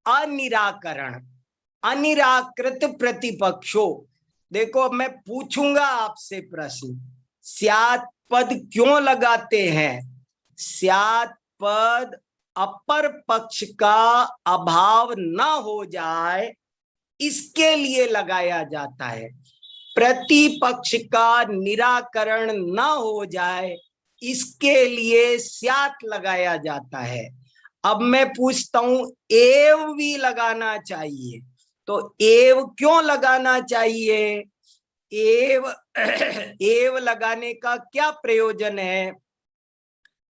अनिराकरण, अनिराकृत प्रतिपक्षो। देखो अब मैं पूछूंगा आपसे प्रश्न, स्यात पद क्यों लगाते हैं, स्यात पद अपर पक्ष का अभाव न हो जाए इसके लिए लगाया जाता है, प्रतिपक्ष का निराकरण न हो जाए इसके लिए स्यात लगाया जाता है। अब मैं पूछता हूं, एव भी लगाना चाहिए, तो एव क्यों लगाना चाहिए, एव एव लगाने का क्या प्रयोजन है,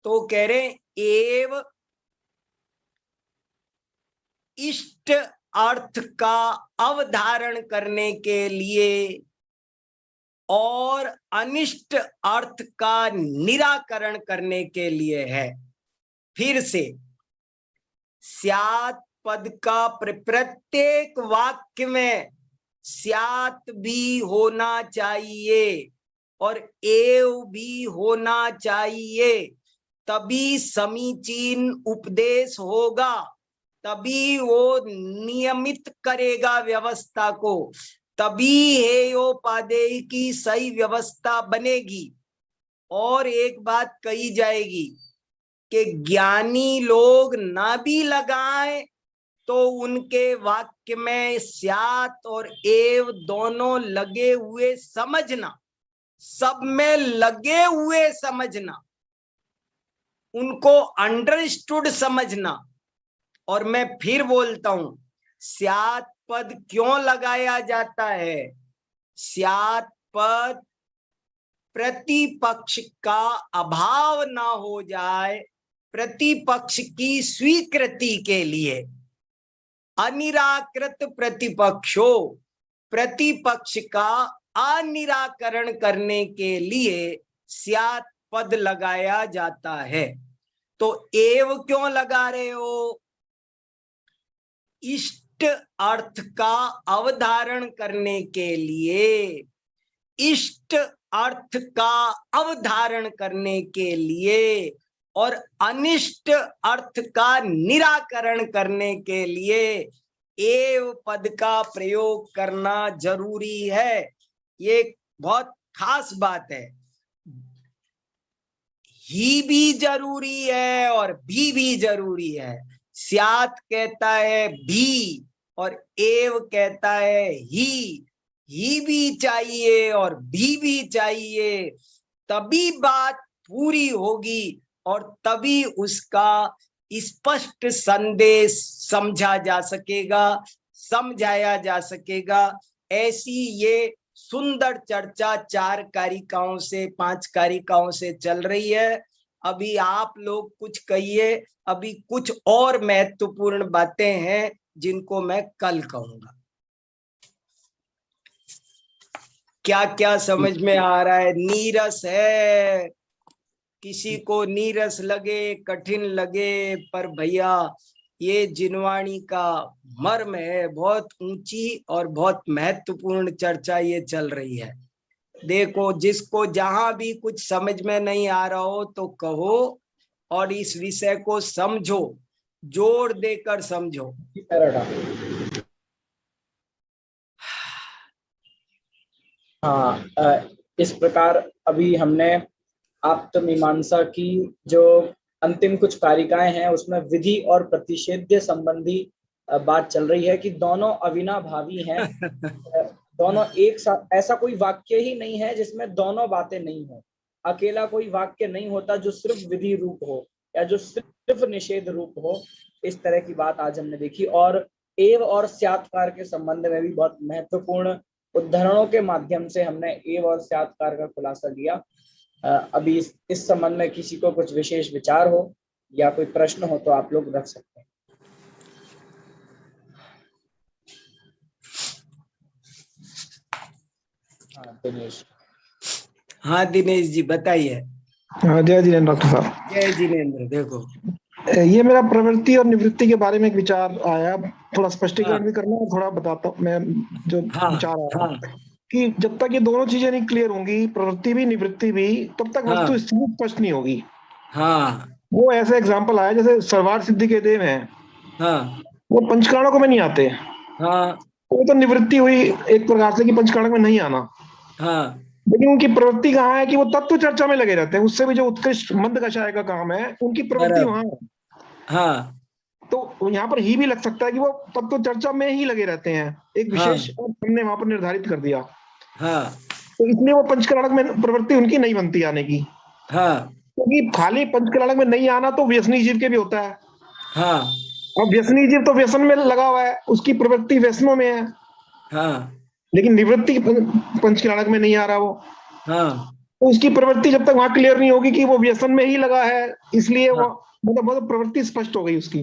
तो कह रहे एव इष्ट अर्थ का अवधारण करने के लिए और अनिष्ट अर्थ का निराकरण करने के लिए है। फिर से, स्यात पद का प्रत्येक वाक्य में स्यात भी होना चाहिए और एव भी होना चाहिए, तभी समीचीन उपदेश होगा, तभी वो नियमित करेगा व्यवस्था को, तभी हेयोपादेय की सही व्यवस्था बनेगी। और एक बात कही जाएगी कि ज्ञानी लोग ना भी लगाएं तो उनके वाक्य में स्यात और एव दोनों लगे हुए समझना, सब में लगे हुए समझना, उनको अंडरस्टूड समझना। और मैं फिर बोलता हूं, स्यात पद क्यों लगाया जाता है, स्यात पद प्रतिपक्ष का अभाव ना हो जाए, प्रतिपक्ष की स्वीकृति के लिए, अनिराकृत प्रतिपक्षो, प्रतिपक्ष का अनिराकरण करने के लिए स्यात पद लगाया जाता है। तो एव क्यों लगा रहे हो, इष्ट अर्थ का अवधारण करने के लिए, इष्ट अर्थ का अवधारण करने के लिए और अनिष्ट अर्थ का निराकरण करने के लिए एव पद का प्रयोग करना जरूरी है। ये बहुत खास बात है, ही भी जरूरी है और भी जरूरी है। स्यात कहता है भी और एव कहता है ही भी चाहिए और भी चाहिए, तभी बात पूरी होगी और तभी उसका स्पष्ट संदेश समझा जा सकेगा, समझाया जा सकेगा। ऐसी ये सुंदर चर्चा 4 कारिकाओं से 5 कारिकाओं से चल रही है। अभी आप लोग कुछ कहिए, अभी कुछ और महत्वपूर्ण बातें हैं जिनको मैं कल कहूंगा। क्या क्या समझ में आ रहा है, नीरस है, किसी को नीरस लगे कठिन लगे, पर भैया ये जिनवाणी का मर्म है, बहुत ऊंची और बहुत महत्वपूर्ण चर्चा ये चल रही है। देखो जिसको जहां भी कुछ समझ में नहीं आ रहा हो तो कहो और इस विषय को समझो, जोर देकर समझो। हाँ, इस प्रकार अभी हमने आप्तमीमांसा की जो अंतिम कुछ कारिकाएं हैं, उसमें विधि और प्रतिषेध्य संबंधी बात चल रही है कि दोनों अविनाभावी हैं। दोनों एक साथ, ऐसा कोई वाक्य ही नहीं है जिसमें दोनों बातें नहीं हो। अकेला कोई वाक्य नहीं होता जो सिर्फ विधि रूप हो या जो सिर्फ निषेध रूप हो। इस तरह की बात आज हमने देखी, और एव और स्यात्कार के संबंध में भी बहुत महत्वपूर्ण उदाहरणों के माध्यम से हमने एव और स्यात्कार का खुलासा किया। अभी इस संबंध में किसी को कुछ विशेष विचार हो या कोई प्रश्न हो तो आप लोग रख सकते हैं। हाँ दिनेश। हाँ दिनेश जी बताइए। हाँ, जय जिनेन्द्र डॉक्टर साहब। जय जिनेन्द्र। देखो ये मेरा प्रवृत्ति और निवृत्ति के बारे में एक विचार आया, थोड़ा स्पष्टीकरण भी करना है, थोड़ा बताता हूँ मैं जो विचार आया कि जब तक ये दोनों चीजें नहीं क्लियर होंगी, प्रवृत्ति भी निवृत्ति भी, तब तक वस्तु स्थिति स्पष्ट नहीं होगी। वो ऐसा एग्जाम्पल आया जैसे सर्वार्थ सिद्धि के देव हैं, वो पंचकाणकों में नहीं आते। वो तो निवृत्ति हुई एक प्रकार से कि पंचकाणक में नहीं आना। लेकिन उनकी प्रवृत्ति कहाँ है कि वो तत्व चर्चा में लगे रहते हैं। उससे भी जो उत्कृष्ट मंद कषाय का काम है, उनकी प्रवृत्ति वहां है। तो यहाँ पर ही भी लग सकता है कि वो तत्व चर्चा में ही लगे रहते हैं, एक विशेष हमने वहां पर निर्धारित कर दिया। तो इसलिए वो पंचकरणक में प्रवृत्ति उनकी नहीं बनती आने की। क्योंकि खाली पंचकरणक में नहीं आना तो व्यसनी जीव के भी होता है। अब व्यसनी जीव तो व्यसन में लगा हुआ है, उसकी प्रवृत्ति व्यसनों में है। लेकिन निवृत्ति पंचकरणक में नहीं आ रहा वो। तो उसकी प्रवृत्ति जब तक वहां क्लियर नहीं होगी कि वो व्यसन में ही लगा है, इसलिए वो मतलब प्रवृत्ति स्पष्ट हो गई उसकी।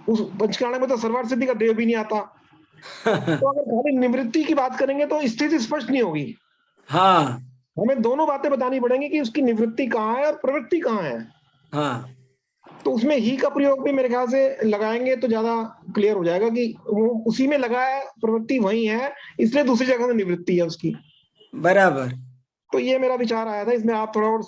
उस पंचकरणक में तो सर्वार्थ सिद्धि का देव भी नहीं आता। तो अगर खाली निवृत्ति की बात करेंगे तो स्थिति स्पष्ट नहीं होगी। हमें दोनों बातें बतानी पड़ेंगी कि उसकी निवृत्ति कहाँ है और प्रवृत्ति कहाँ है। तो उसमें ही का प्रयोग भी मेरे ख्याल से लगाएंगे तो ज्यादा क्लियर हो जाएगा कि वो उसी में लगा है, प्रवृत्ति वही है, इसलिए दूसरी जगह में निवृत्ति है उसकी। बराबर। तो ये मेरा विचार आया था, इसमें आप थोड़ा और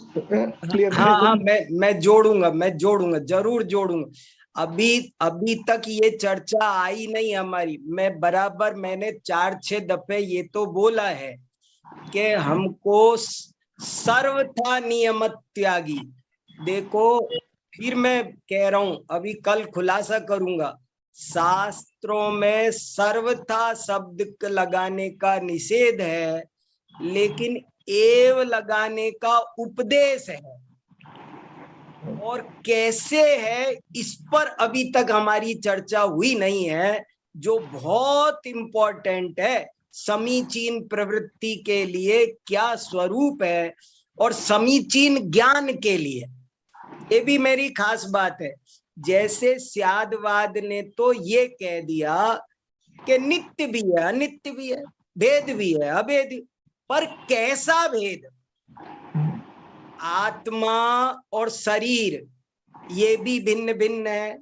क्लियर करें। हाँ, मैं जोड़ूंगा, जरूर जोड़ूंगा। अभी तक ये चर्चा आई नहीं हमारी। मैंने 4-6 दफे ये तो बोला है कि हमको सर्वथा नियमत त्यागी। देखो फिर मैं कह रहा हूं, अभी कल खुलासा करूंगा, शास्त्रों में सर्वथा शब्द लगाने का निषेध है, लेकिन एव लगाने का उपदेश है। और कैसे है इस पर अभी तक हमारी चर्चा हुई नहीं है, जो बहुत इंपॉर्टेंट है। समीचीन प्रवृत्ति के लिए क्या स्वरूप है और समीचीन ज्ञान के लिए, ये भी मेरी खास बात है। जैसे स्यादवाद ने तो ये कह दिया कि नित्य भी है, अनित्य भी है, भेद भी है, अभेद, पर कैसा भेद? आत्मा और शरीर ये भी भिन्न भिन्न है,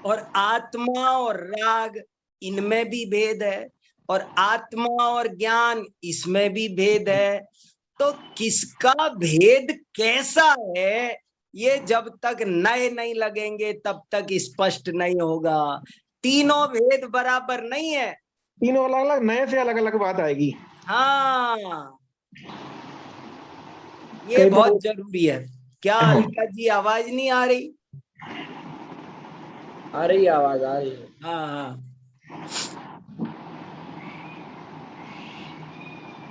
और आत्मा और राग इनमें भी भेद है, और आत्मा और ज्ञान इसमें भी भेद है। तो किसका भेद कैसा है, ये जब तक नए नहीं लगेंगे तब तक स्पष्ट नहीं होगा। तीनों भेद बराबर नहीं है, तीनों अलग अलग, नए से अलग अलग बात आएगी। ये बहुत जरूरी है। क्या अलका जी आवाज नहीं आ रही? आ रही आवाज, आ रही है।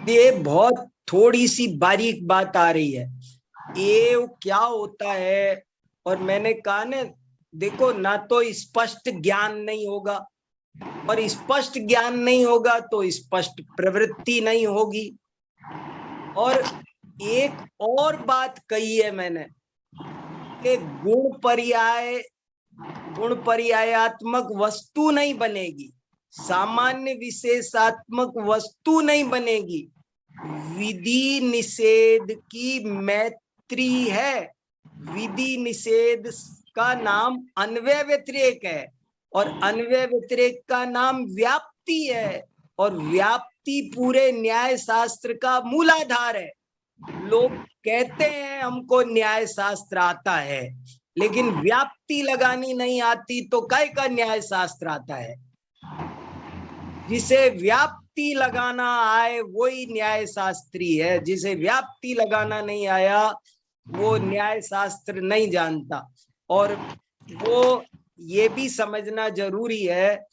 ये बहुत थोड़ी सी बारीक बात आ रही है। एव क्या होता है? और मैंने कहा ना, देखो ना तो स्पष्ट ज्ञान नहीं होगा, और स्पष्ट ज्ञान नहीं होगा तो स्पष्ट प्रवृत्ति नहीं होगी। और एक और बात कही है मैंने कि गुण पर्यायात्मक वस्तु नहीं बनेगी, सामान्य विशेषात्मक वस्तु नहीं बनेगी। विधि निषेध की मैत्री है। विधि निषेध का नाम अन्वय व्यतिरेक है, और अन्वय व्यतिरेक का नाम व्याप्ति है, और व्याप्ति पूरे न्याय शास्त्र का मूलाधार है। लोग कहते हैं हमको न्याय शास्त्र आता है, लेकिन व्याप्ति लगानी नहीं आती तो काय का न्याय शास्त्र आता है? जिसे व्याप्ति लगाना आए वही न्याय शास्त्री है, जिसे व्याप्ति लगाना नहीं आया वो न्याय शास्त्र नहीं जानता। और वो ये भी समझना जरूरी है,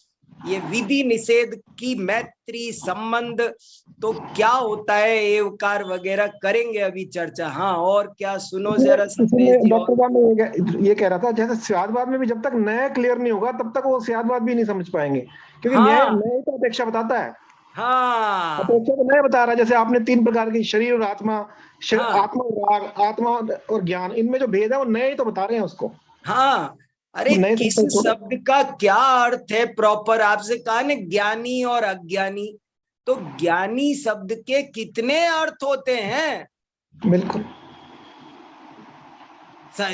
ये विधि निषेध की मैत्री संबंध तो क्या होता है, एवकार वगैरह करेंगे अभी चर्चा। हाँ, और क्या, सुनो जरा संदेश जी। डॉक्टर साहब ने ये कह रहा था, जैसे स्यादवाद में भी जब तक न्याय क्लियर नहीं होगा तब तक वो स्यादवाद भी नहीं समझ पाएंगे, क्योंकि न्याय तो अपेक्षा बताता है। हाँ, अपेक्षा तो न्याय बता रहा है। जैसे आपने 3 प्रकार की, शरीर और आत्मा, आत्मा और राग, आत्मा और ज्ञान, इनमें जो भेद है वो न्याय तो बता रहे हैं उसको। हाँ, अरे किस शब्द का क्या अर्थ है प्रॉपर, आपसे कहा ना ज्ञानी और अज्ञानी, तो ज्ञानी शब्द के कितने अर्थ होते हैं। बिल्कुल,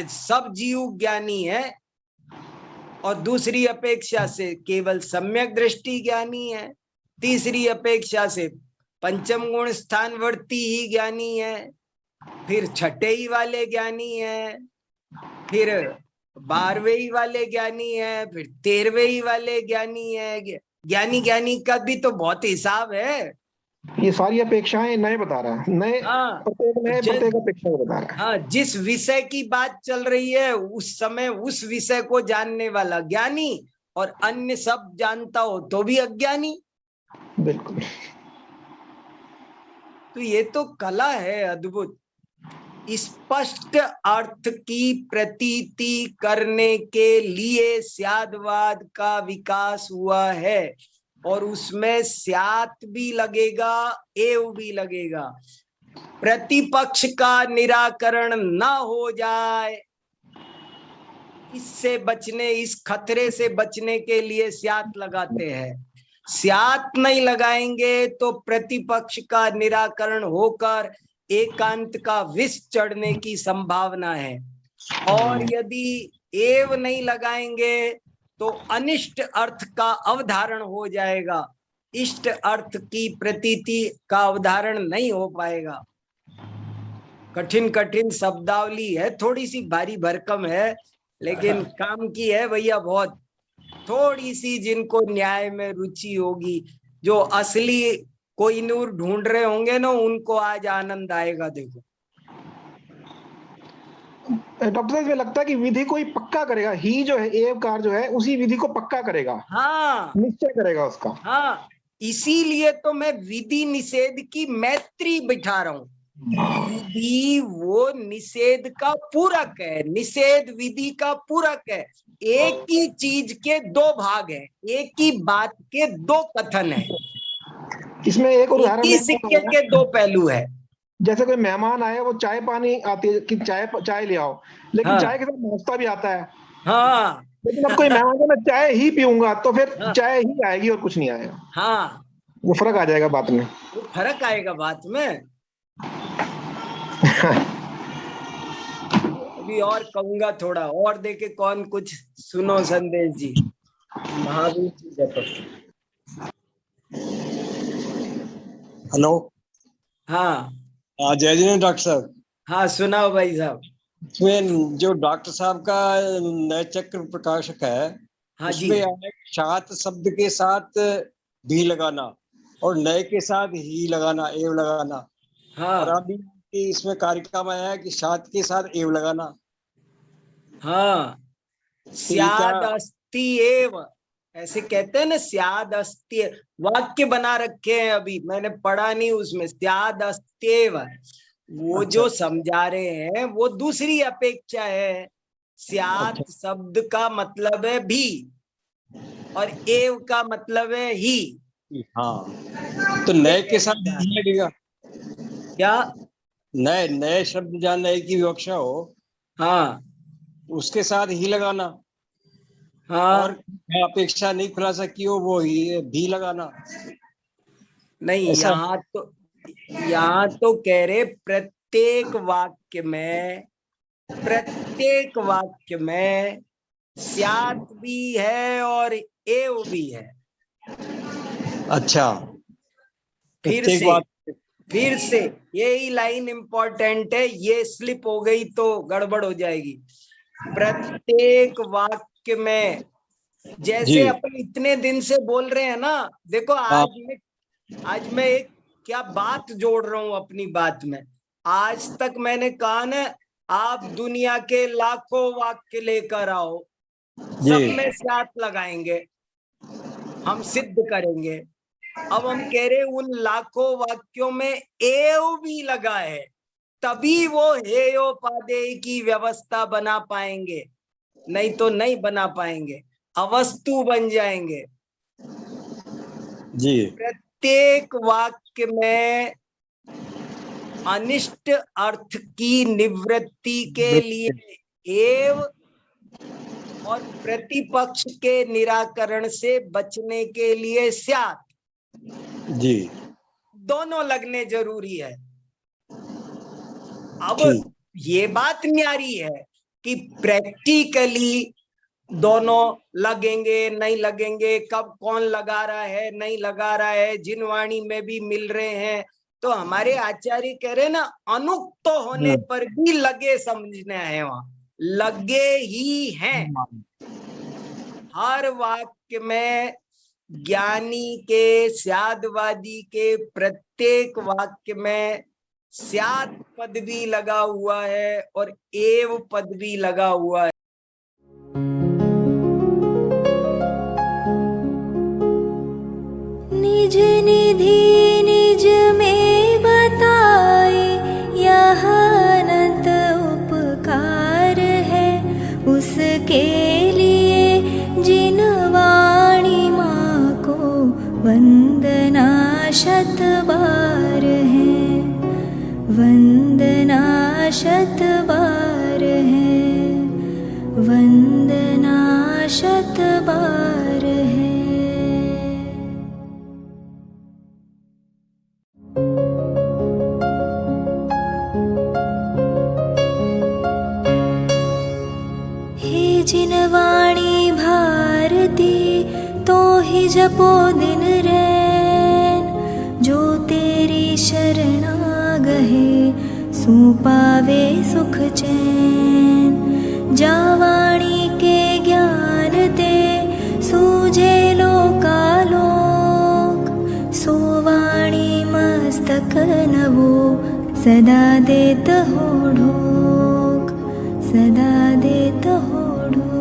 सब जीव ज्ञानी है, और दूसरी अपेक्षा से केवल सम्यक दृष्टि ज्ञानी है, तीसरी अपेक्षा से पंचम गुण स्थानवर्ती ही ज्ञानी है, फिर छठे ही वाले ज्ञानी है, फिर 12वें वाले ज्ञानी है, फिर 13वें वाले ज्ञानी है। ज्ञानी का भी तो बहुत हिसाब है। ये सारी अपेक्षाएं नए बता रहा है, नए। हाँ, प्रत्येक अपेक्षा को बता रहा है। हाँ, जिस विषय की बात चल रही है उस समय उस विषय को जानने वाला ज्ञानी, और अन्य सब जानता हो तो भी अज्ञानी। बिल्कुल। तो ये तो कला है अद्भुत। स्पष्ट अर्थ की प्रतीति करने के लिए स्यादवाद का विकास हुआ है, और उसमें स्यात भी लगेगा, एव भी लगेगा। प्रतिपक्ष का निराकरण न हो जाए, इससे बचने, इस खतरे से बचने के लिए स्यात लगाते हैं। स्यात नहीं लगाएंगे तो प्रतिपक्ष का निराकरण होकर एकांत का विष चढ़ने की संभावना है, और यदि एव नहीं लगाएंगे तो अनिष्ट अर्थ का अवधारण हो जाएगा, इष्ट अर्थ की प्रतीति का अवधारण नहीं हो पाएगा। कठिन कठिन शब्दावली है, थोड़ी सी भारी भरकम है, लेकिन काम की है भैया बहुत। थोड़ी सी जिनको न्याय में रुचि होगी, जो असली कोहिनूर ढूंढ रहे होंगे ना, उनको आज आनंद आएगा। देखो डॉक्टर साहब, लगता है कि विधि को ही पक्का करेगा, ही जो है एवकार जो है उसी विधि को पक्का करेगा। हाँ, निश्चय करेगा उसका। हाँ, इसीलिए तो मैं विधि निषेध की मैत्री बिठा रहा हूँ। विधि वो निषेध का पूरक है, निषेध विधि का पूरक है। एक ही चीज के 2 भाग है, एक ही बात के 2 कथन है। इसमें एक उदाहरण, सिक्के के 2 पहलू है। जैसे कोई मेहमान आए, वो चाय पानी आती है कि चाय ले आओ, लेकिन हाँ, चाय के साथ नाश्ता भी आता है। हाँ, लेकिन अब कोई मेहमान है, मैं चाय ही पीऊंगा, तो फिर चाय ही आएगी और कुछ नहीं आएगा। हाँ, वो फर्क आ जाएगा बात में। वो फर्क आएगा बात में। अभी और कहूंगा थोड़ा और, देखे कौन कुछ। सुनो संदेश जी। महावीर जी जप। हेलो। हाँ, जय जी डॉक्टर साहब। हाँ, सुनाओ भाई साहब। इसमें जो डॉक्टर साहब का नए चक्र प्रकाशक है, हाँ उसमें है शात शब्द के साथ भी लगाना और नए के साथ ही लगाना, एव लगाना। हाँ, और अभी इसमें कारिका में है कि शात के साथ एव लगाना। हाँ, स्याद अस्ति एव, ऐसे कहते हैं ना, स्याद अस्ति। वाक्य बना रखे हैं, अभी मैंने पढ़ा नहीं उसमें। स्याद अस्त्येव वो जो समझा रहे हैं वो दूसरी अपेक्षा है। स्यात शब्द का मतलब है भी, और एव का मतलब है ही। हाँ, तो नए के साथ ही लगेगा क्या? नए शब्द जहाँ नए की विवक्षा हो, हाँ, उसके साथ ही लगाना। हाँ, और अपेक्षा नहीं खुलासा की हो, वो ही भी लगाना। नहीं, यहाँ तो कह रहे प्रत्येक वाक्य में स्यात भी है और एव भी है। अच्छा, फिर से यही लाइन इंपॉर्टेंट है, ये स्लिप हो गई तो गड़बड़ हो जाएगी। प्रत्येक वाक्य में, जैसे अपन इतने दिन से बोल रहे हैं ना, देखो आज मैं एक क्या बात जोड़ रहा हूं अपनी बात में। आज तक मैंने कहा ना, आप दुनिया के लाखों वाक्य लेकर आओ, जी। सब में स्यात लगाएंगे, हम सिद्ध करेंगे। अब हम कह रहे उन लाखों वाक्यों में एव भी लगा है, तभी वो हेयोपादेय की व्यवस्था बना पाएंगे, नहीं तो नहीं बना पाएंगे, अवस्तु बन जाएंगे। जी। प्रत्येक वाक्य में अनिष्ट अर्थ की निवृत्ति के लिए एव और प्रतिपक्ष के निराकरण से बचने के लिए स्यात्, जी, दोनों लगने जरूरी है। अब ये बात न्यारी है कि प्रैक्टिकली दोनों लगेंगे नहीं लगेंगे, कब कौन लगा रहा है नहीं लगा रहा है, जिन वाणी में भी मिल रहे हैं। तो हमारे आचार्य कह रहे ना, अनुक्त होने पर भी लगे समझना है, वहां लगे ही हैं। हर वाक्य में ज्ञानी के, स्यादवादी के प्रत्येक वाक्य में स्यात् पद भी लगा हुआ है और एव पद भी लगा हुआ है। निज निधि निज में बताए, यह अनंत उपकार है उसके लिए जिन वाणी माँ को वंदना शत बार है, वंदना शत बार है, वंदना शत बार है। हे जिन वाणी भारती तो ही जपो दिन रैन, जो तेरी शरणा गहे सो पावे सुख चैन। जा वाणी के ज्ञान ते सूझे लोकालोक, सो वाणी मस्तक नवो सदा देत हो ढोक, सदा देत हो ढोक।